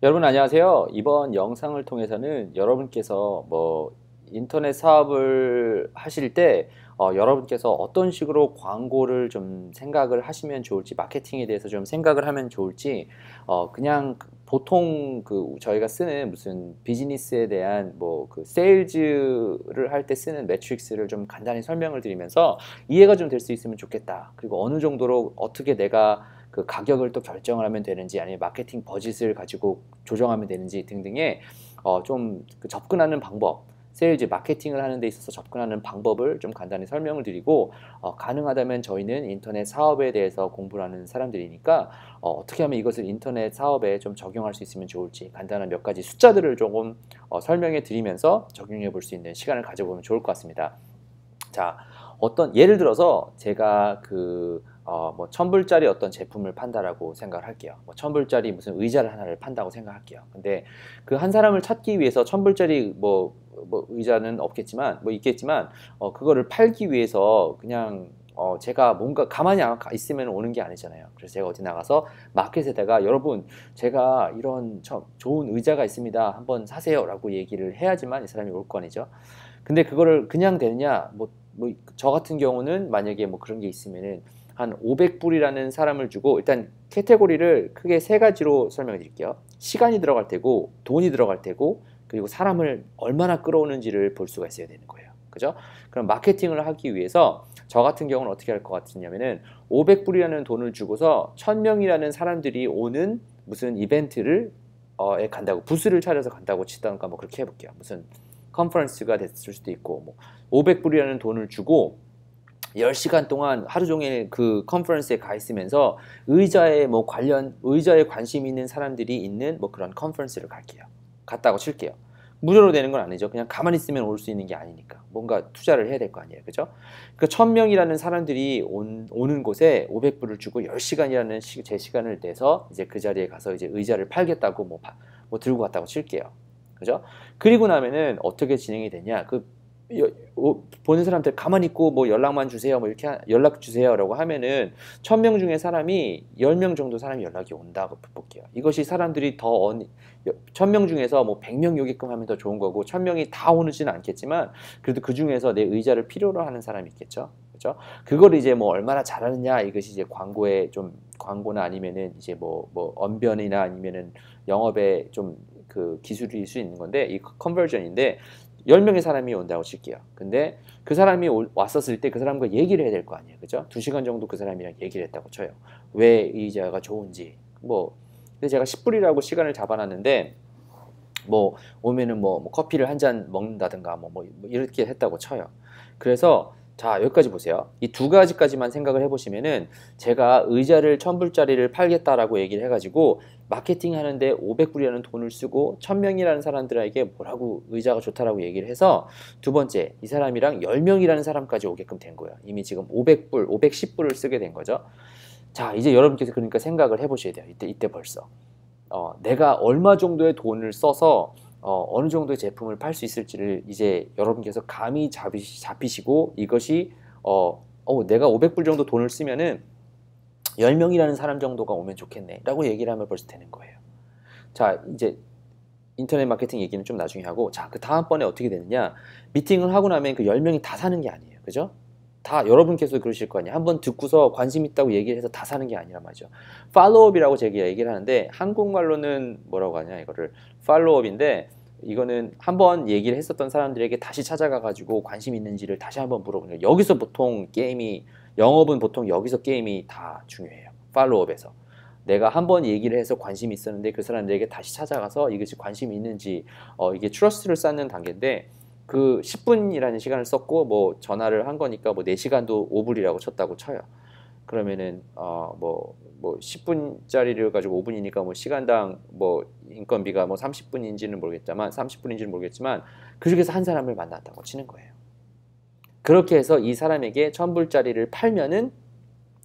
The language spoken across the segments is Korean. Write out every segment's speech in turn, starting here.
여러분 안녕하세요. 이번 영상을 통해서는 여러분께서 인터넷 사업을 하실 때 여러분께서 어떤 식으로 광고를 좀 생각을 하시면 좋을지, 마케팅에 대해서 좀 생각을 하면 좋을지, 그냥 보통 저희가 쓰는 무슨 비즈니스에 대한 그 세일즈를 할 때 쓰는 매트릭스를 좀 간단히 설명을 드리면서 이해가 좀 될 수 있으면 좋겠다. 그리고 어느 정도로 어떻게 내가 그 가격을 또 결정을 하면 되는지, 아니면 마케팅 버짓을 가지고 조정하면 되는지 등등의 좀그 접근하는 방법, 세일즈 마케팅을 하는 데 있어서 접근하는 방법을 좀 간단히 설명을 드리고, 가능하다면 저희는 인터넷 사업에 대해서 공부를 하는 사람들이니까 떻게 하면 이것을 인터넷 사업에 좀 적용할 수 있으면 좋을지 간단한 몇 가지 숫자들을 조금 설명해 드리면서 적용해 볼 수 있는 시간을 가져보면 좋을 것 같습니다. 자, 어떤 예를 들어서 제가 천불짜리 어떤 제품을 판다라고 생각을 할게요. 천불짜리 무슨 의자를 하나를 판다고 생각할게요. 근데 그 한 사람을 찾기 위해서 천불짜리 의자는 없겠지만 있겠지만, 그거를 팔기 위해서 그냥 제가 뭔가 가만히 있으면 오는 게 아니잖아요. 그래서 제가 어디 나가서 마켓에다가 여러분, 제가 이런 좋은 의자가 있습니다, 한번 사세요라고 얘기를 해야지만 이 사람이 올 거 아니죠. 근데 그거를 그냥 되느냐? 저 같은 경우는 만약에 그런 게 있으면은 한 500불이라는 사람을 주고, 일단 카테고리를 크게 세 가지로 설명해 드릴게요. 시간이 들어갈 테고, 돈이 들어갈 테고, 그리고 사람을 얼마나 끌어오는지를 볼 수가 있어야 되는 거예요. 그죠? 그럼 마케팅을 하기 위해서 저 같은 경우는 어떻게 할 것 같으냐면은 500불이라는 돈을 주고서 1000명이라는 사람들이 오는 무슨 이벤트를 에 간다고, 부스를 차려서 간다고 치던가 그렇게 해볼게요. 무슨 컨퍼런스가 됐을 수도 있고, 500불이라는 돈을 주고 10시간 동안 하루 종일 그 컨퍼런스에 가 있으면서 의자에 관심 있는 사람들이 있는 그런 컨퍼런스를 갔다고 칠게요. 무료로 되는 건 아니죠. 그냥 가만히 있으면 올 수 있는 게 아니니까 뭔가 투자를 해야 될 거 아니에요. 그죠? 그 1000명이라는 사람들이 오는 곳에 500불을 주고 10시간이라는 제 시간을 내서 이제 그 자리에 가서 이제 의자를 팔겠다고 들고 갔다고 칠게요. 그죠? 그리고 나면은 어떻게 진행이 되냐? 보는 사람들 가만히 있고 연락만 주세요, 이렇게 연락 주세요라고 하면은 1000명 중에 사람이 10명 정도 사람이 연락이 온다고 볼게요. 이것이 사람들이 1000명 중에서 100명이 오게끔 하면 더 좋은 거고, 1000명이 다 오지는 않겠지만 그래도 그 중에서 내 의자를 필요로 하는 사람이 있겠죠. 그죠? 그걸 이제 얼마나 잘하느냐, 이것이 이제 광고나 아니면은 이제 언변이나 아니면은 영업의 좀 그 기술일 수 있는 건데, 이 컨버전인데 10명의 사람이 온다고 칠게요. 근데 그 사람이 왔었을 때 그 사람과 얘기를 해야 될 거 아니에요. 그죠? 2시간 정도 그 사람이랑 얘기를 했다고 쳐요. 왜 의자가 좋은지. 근데 제가 10불이라고 시간을 잡아놨는데, 오면은 커피를 한 잔 먹는다든가 이렇게 했다고 쳐요. 그래서 자, 여기까지 보세요. 이 두 가지까지만 생각을 해보시면은, 제가 의자를 1000불짜리를 팔겠다라고 얘기를 해가지고 마케팅 하는데 500불이라는 돈을 쓰고 1000명이라는 사람들에게 뭐라고 의자가 좋다라고 얘기를 해서, 두 번째, 이 사람이랑 10명이라는 사람까지 오게끔 된 거예요. 이미 지금 500불, 510불을 쓰게 된 거죠. 자, 이제 여러분께서 그러니까 생각을 해보셔야 돼요. 이때 벌써 내가 얼마 정도의 돈을 써서 어느 정도의 제품을 팔 수 있을지를 이제 여러분께서 감이 잡히시고, 이것이 내가 500불 정도 돈을 쓰면은 10명이라는 사람 정도가 오면 좋겠네 라고 얘기를 하면 벌써 되는 거예요. 자, 이제 인터넷 마케팅 얘기는 좀 나중에 하고, 자, 그 다음번에 어떻게 되느냐, 미팅을 하고 나면 그 10명이 다 사는 게 아니에요. 그죠? 다 여러분께서 그러실 거 아니에요. 한번 듣고서 관심 있다고 얘기를 해서 다 사는 게 아니란 말이죠. 팔로우업이라고 제가 얘기를 하는데, 한국말로는 뭐라고 하냐, 이거를 팔로우업인데, 이거는 한번 얘기를 했었던 사람들에게 다시 찾아가 가지고 관심 있는지를 다시 한번 물어보는 거예요. 여기서 보통 영업은 보통 여기서 게임이 다 중요해요. 팔로우업에서 내가 한번 얘기를 해서 관심이 있었는데 그 사람들에게 다시 찾아가서 이것이 관심이 있는지, 이게 트러스트를 쌓는 단계인데, 그 10분이라는 시간을 썼고 전화를 한 거니까 4시간도 5불이라고 쳤다고 쳐요. 그러면은 10분짜리를 가지고 5분이니까 시간당 인건비가 30분인지는 모르겠지만 그 중에서 한 사람을 만났다고 치는 거예요. 그렇게 해서 이 사람에게 1000불짜리를 팔면은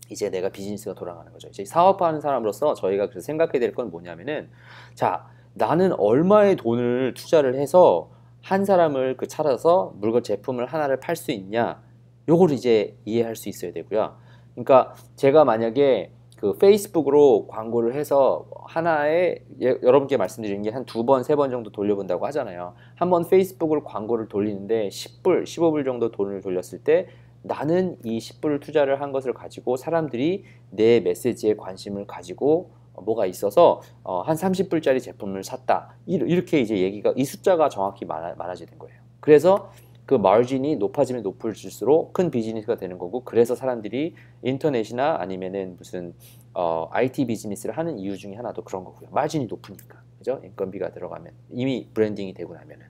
이제 내가 비즈니스가 돌아가는 거죠. 이제 사업하는 사람으로서 저희가 그래서 생각해야 될 건 뭐냐면은, 자, 나는 얼마의 돈을 투자를 해서 한 사람을 찾아서 물건 제품을 하나를 팔 수 있냐, 요걸 이제 이해할 수 있어야 되고요. 그러니까 제가 만약에 그 페이스북으로 광고를 해서 하나에 여러분께 말씀드리는 게 한 2번, 3번 정도 돌려본다고 하잖아요. 한번 페이스북으로 광고를 돌리는데 10불, 15불 정도 돈을 돌렸을 때 나는 이 10불을 투자를 한 것을 가지고 사람들이 내 메시지에 관심을 가지고 뭐가 있어서 한 30불짜리 제품을 샀다. 이렇게 이제 얘기가 이 숫자가 정확히 많아지는 거예요. 그래서 그 마진이 높아지면 높을수록 큰 비즈니스가 되는 거고 그래서 사람들이 인터넷이나 아니면은 무슨 IT 비즈니스를 하는 이유 중에 하나도 그런 거고요. 마진이 높으니까. 그죠? 인건비가 들어가면 이미 브랜딩이 되고 나면은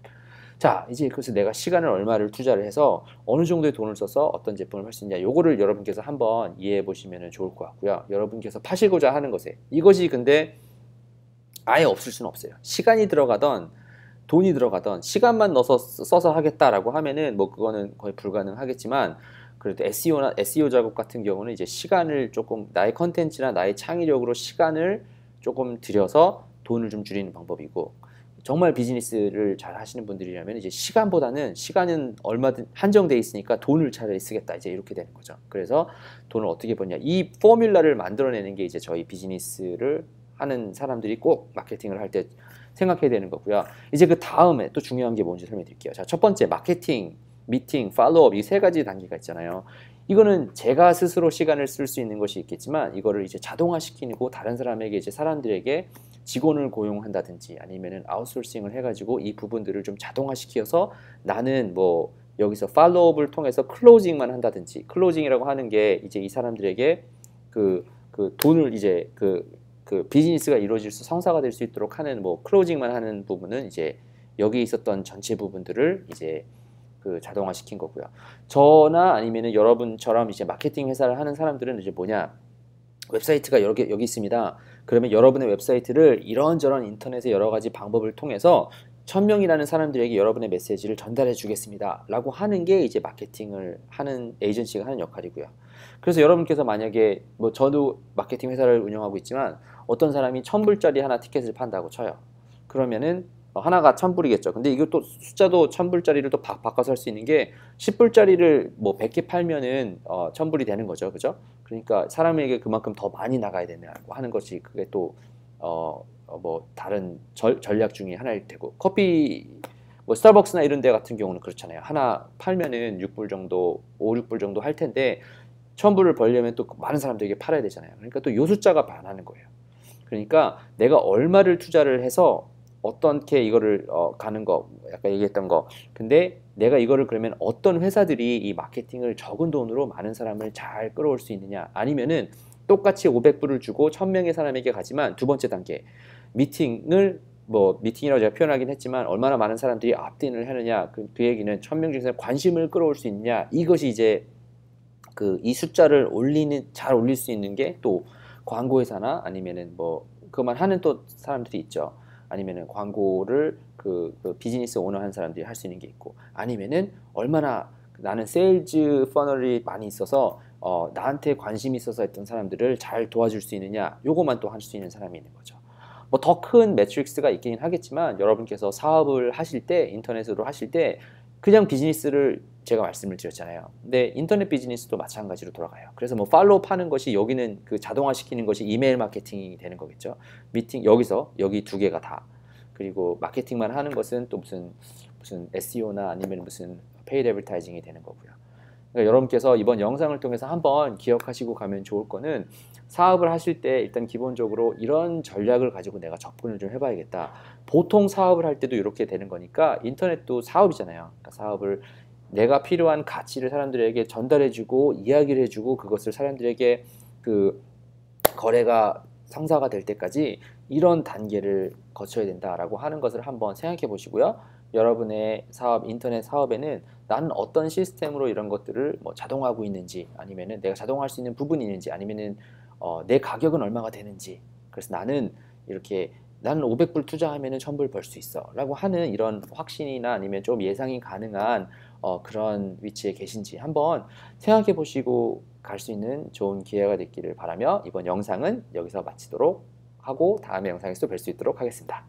자 이제 그래서 내가 시간을 얼마를 투자를 해서 어느 정도의 돈을 써서 어떤 제품을 할 수 있냐 요거를 여러분께서 한번 이해해 보시면 좋을 것 같고요. 여러분께서 파시고자 하는 것에 이것이 근데 아예 없을 수는 없어요. 시간이 들어가던 돈이 들어가던 시간만 넣어서 써서 하겠다라고 하면은 뭐 그거는 거의 불가능하겠지만 그래도 SEO 작업 같은 경우는 이제 시간을 조금 나의 컨텐츠나 나의 창의력으로 시간을 조금 들여서 돈을 좀 줄이는 방법이고 정말 비즈니스를 잘 하시는 분들이라면 이제 시간은 얼마든 한정돼 있으니까 돈을 차라리 쓰겠다 이제 이렇게 되는 거죠. 그래서 돈을 어떻게 버냐 이 포뮬라를 만들어내는 게 이제 저희 비즈니스를 하는 사람들이 꼭 마케팅을 할 때 생각해야 되는 거고요. 이제 그 다음에 또 중요한 게 뭔지 설명해 드릴게요. 자, 첫 번째 마케팅, 미팅, 팔로우업 이 3가지 단계가 있잖아요. 이거는 제가 스스로 시간을 쓸 수 있는 것이 있겠지만 이거를 이제 자동화시키고 다른 사람에게 이제 사람들에게 직원을 고용한다든지 아니면은 아웃소싱을 해가지고 이 부분들을 좀 자동화시켜서 나는 뭐 여기서 팔로우업을 통해서 클로징만 한다든지 클로징이라고 하는 게 이제 이 사람들에게 그 돈을 이제 그 비즈니스가 이루어질 수 성사가 될 수 있도록 하는 뭐 클로징만 하는 부분은 이제 여기 있었던 전체 부분들을 이제 그 자동화시킨 거고요. 저나 아니면은 여러분처럼 이제 마케팅 회사를 하는 사람들은 이제 뭐냐 웹사이트가 여기 있습니다. 그러면 여러분의 웹사이트를 이런저런 인터넷의 여러 가지 방법을 통해서 1000명이라는 사람들에게 여러분의 메시지를 전달해 주겠습니다. 라고 하는 게 이제 마케팅을 하는 에이전시가 하는 역할이고요. 그래서 여러분께서 만약에 뭐 저도 마케팅 회사를 운영하고 있지만 어떤 사람이 1000불짜리 하나 티켓을 판다고 쳐요. 그러면은 하나가 1000불이겠죠. 근데 이것도 숫자도 1000불짜리를 또 바꿔서 할 수 있는 게 10불짜리를 뭐 100개 팔면은 1000불이 되는 거죠. 그죠? 그러니까 사람에게 그만큼 더 많이 나가야 된다고 하는 것이 그게 또 뭐 다른 전략 중에 하나일 테고 커피 뭐 스타벅스나 이런 데 같은 경우는 그렇잖아요. 하나 팔면은 6불 정도, 5, 6불 정도 할 텐데 1000불을 벌려면 또 많은 사람들에게 팔아야 되잖아요. 그러니까 또 요 숫자가 반하는 거예요. 그러니까 내가 얼마를 투자를 해서 어떻게 이거를 가는 거 약간 얘기했던 거 근데 내가 이거를 그러면 어떤 회사들이 이 마케팅을 적은 돈으로 많은 사람을 잘 끌어올 수 있느냐 아니면은 똑같이 500불을 주고 1000명의 사람에게 가지만 두 번째 단계 미팅을 뭐 미팅이라고 제가 표현하긴 했지만 얼마나 많은 사람들이 옵트인을 하느냐 그 얘기는 1000명 중에서 관심을 끌어올 수 있느냐 이것이 이제 이 숫자를 잘 올릴 수 있는 게 또 광고회사나 아니면은 뭐 그만 하는 또 사람들이 있죠. 아니면은 광고를 그 비즈니스 오너 한 사람들이 할 수 있는 게 있고 아니면은 얼마나 나는 세일즈 퍼널이 많이 있어서 나한테 관심이 있어서 했던 사람들을 잘 도와줄 수 있느냐 요거만 또 할 수 있는 사람이 있는 거죠. 뭐 더 큰 매트릭스가 있긴 하겠지만 여러분께서 사업을 하실 때 인터넷으로 하실 때 그냥 비즈니스를 제가 말씀을 드렸잖아요. 근데 인터넷 비즈니스도 마찬가지로 돌아가요. 그래서 뭐 팔로우 파는 것이 여기는 그 자동화시키는 것이 이메일 마케팅이 되는 거겠죠. 미팅 여기 두 개가 다. 그리고 마케팅만 하는 것은 또 무슨 SEO나 아니면 무슨 페이드 애버타이징이 되는 거고요. 그러니까 여러분께서 이번 영상을 통해서 한번 기억하시고 가면 좋을 거는 사업을 하실 때 일단 기본적으로 이런 전략을 가지고 내가 접근을 좀 해봐야겠다. 보통 사업을 할 때도 이렇게 되는 거니까 인터넷도 사업이잖아요. 그러니까 사업을 내가 필요한 가치를 사람들에게 전달해주고 이야기를 해주고 그것을 사람들에게 그 거래가 성사가 될 때까지 이런 단계를 거쳐야 된다라고 하는 것을 한번 생각해 보시고요. 여러분의 사업, 인터넷 사업에는 나는 어떤 시스템으로 이런 것들을 뭐 자동화하고 있는지 아니면은 내가 자동화할 수 있는 부분이 있는지 아니면은 내 가격은 얼마가 되는지 그래서 나는 500불 투자하면은 1000불 벌 수 있어 라고 하는 이런 확신이나 아니면 좀 예상이 가능한 그런 위치에 계신지 한번 생각해 보시고 갈 수 있는 좋은 기회가 됐기를 바라며 이번 영상은 여기서 마치도록 하고 다음의 영상에서 뵐 수 있도록 하겠습니다.